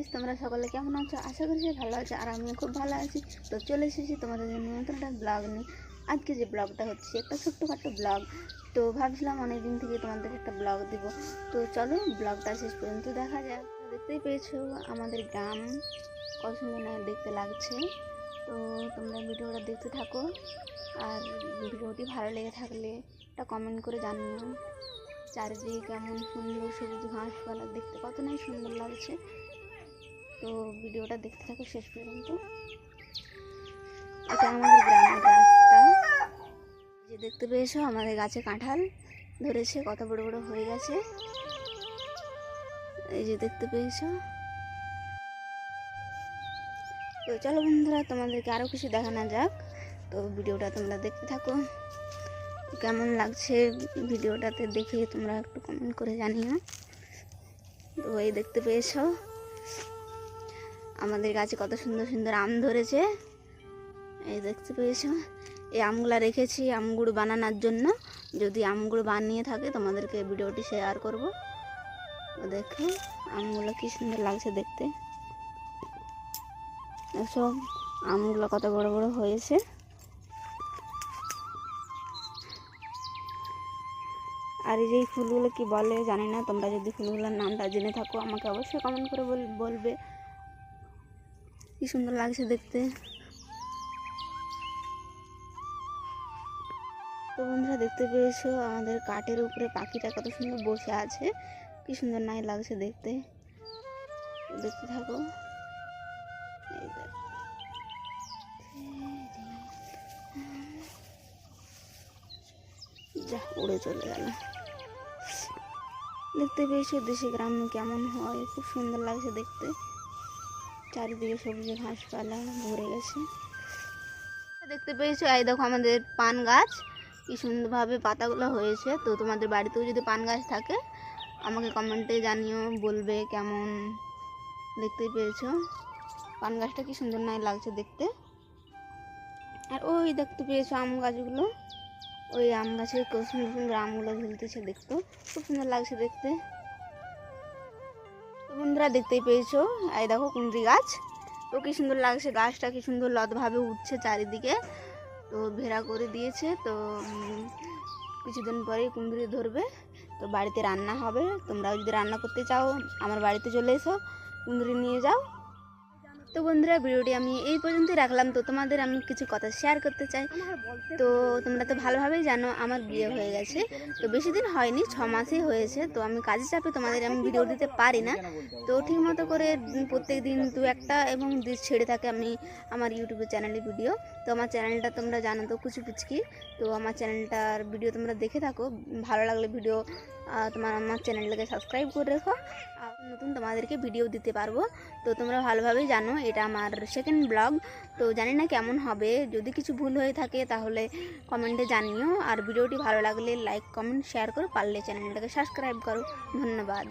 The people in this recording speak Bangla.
গাইস, তোমরা সকলে কেমন আছো? আশা করি ভালো আছো, আর আমিও খুব ভালো আছি। তো চলে এসেছি তোমাদের জন্য নতুন একটা ব্লগ নিয়ে। আজকে যে ব্লগটা হচ্ছে একটা ছোট্টখাট্টো ব্লগ। তো ভাবছিলাম অনেকদিন থেকে তোমাদের একটা ব্লগ দিব। তো চলো ব্লগটা শেষ পর্যন্ত দেখা যাক। দেখতেই পেয়েছো আমাদের গ্রাম কত সুন্দর না দেখতে লাগছে। তো তোমরা ভিডিওটা দেখতে থাকো, আর ভিডিওটি ভালো লেগে থাকলে একটা কমেন্ট করে জানিও। চারিদিকে কেমন সুন্দর সবুজ ঘাসপালা, দেখতে কত নাই সুন্দর লাগছে। তো ভিডিওটা দেখতে থাকো শেষ পর্যন্ত। এটা আমাদের গ্রামের রাস্তা। যে দেখতে পেয়েছো আমাদের গাছে কাঁঠাল ধরেছে, কত বড় বড় হয়ে গেছে। এই যে দেখতে পেয়েছো। তো চলো বন্ধুরা, তোমাদেরকে আরও কিছু দেখানো যাক। তো ভিডিওটা তোমরা দেখতে থাকো, কেমন লাগছে ভিডিওটাতে দেখে তোমরা একটু কমেন্ট করে জানিও। তো এই দেখতে পেয়েছো আমাদের গাছে কত সুন্দর সুন্দর আম ধরেছে। এই দেখতে পেয়েছো, এই আমগুলো রেখেছি আমগুলো বানানোর জন্য। যদি আমগুলো বানিয়ে থাকে তোমাদেরকে ভিডিওটি শেয়ার করব। তো দেখো আমগুলো কি সুন্দর লাগছে দেখতে। সব আমগুলো কত বড় বড় হয়েছে। আর এই যে ফুলগুলো কি বলে জানি না, তোমরা যদি ফুলগুলোর নামটা জেনে থাকো আমাকে অবশ্যই কমেন্ট করে বলবে। কি সুন্দর লাগছে দেখতে। তো বন্ধুরা দেখতে পেয়েছো আমাদের কাঠের উপরে পাখিটা কত সুন্দর বসে আছে, কি সুন্দর নাই লাগছে দেখতে। দেখতে থাকো। যা উড়ে চলে গেল। দেখতে পেয়েছো দেশে গ্রামে কেমন হয়, খুব সুন্দর লাগছে দেখতে। চারিদিকে সবুজে ঘাসপালা ভরে গেছে। দেখতে পেয়েছো এই দেখো আমাদের পান গাছ কি সুন্দরভাবে পাতাগুলো হয়েছে। তো তোমাদের বাড়িতেও যদি পান গাছ থাকে আমাকে কমেন্টে জানিও, বলবে কেমন। দেখতেই পেয়েছো পান গাছটা কি সুন্দর নাই লাগছে দেখতে। আর ওই দেখতে পেয়েছো আম গাছগুলো, ওই আম গাছে খুব সুন্দর সুন্দর আমগুলো ঝুলতেছে, দেখতে খুব সুন্দর লাগছে দেখতে। তো বন্ধুরা দেখতেই পেয়েছো এই দেখো কুঁদরি গাছ, তো কি সুন্দর লাগছে গাছটা, কি সুন্দর লতভাবে উঠছে চারিদিকে। তো ভেড়া করে দিয়েছে। তো কিছুদিন পরেই কুঁদরি ধরবে, তো বাড়িতে রান্না হবে। তোমরাও যদি রান্না করতে চাও আমার বাড়িতে চলে এসো, কুঁদরি নিয়ে যাও। তো বন্ধুরা ভিডিওটি আমি এই পর্যন্তই রাখলাম। তো তোমাদের আমি কিছু কথা শেয়ার করতে চাই। তো তোমরা তো ভালোভাবেই জানো আমার বিয়ে হয়ে গেছে, তো বেশি দিন হয়নি, 6 মাসই হয়েছে। তো আমি কাজের চাপে তোমাদের আমি ভিডিও দিতে পারি না। তো ঠিক মতো করে প্রত্যেক দিন 2-1টা এবং ছেড়ে থাকে আমি আমার ইউটিউবের চ্যানেলে ভিডিও। তো আমার চ্যানেলটা তোমরা জানো তো কুচি পুচকি। তো আমার চ্যানেলটার ভিডিও তোমরা দেখে থাকো, ভালো লাগলে ভিডিও আমার চ্যানেলটাকে সাবস্ক্রাইব করে রেখো, আর নতুন তোমাদেরকে ভিডিও দিতে পারবো। তো তোমরা ভালোভাবেই জানো এটা আমার সেকেন্ড ব্লগ। তো জানি না কেমন হবে, যদি কিছু ভুল হয়ে থাকে তাহলে কমেন্টে জানিও। আর ভিডিওটি ভালো লাগলে লাইক কমেন্ট শেয়ার করো, পারলে চ্যানেলটাকে সাবস্ক্রাইব করো। ধন্যবাদ।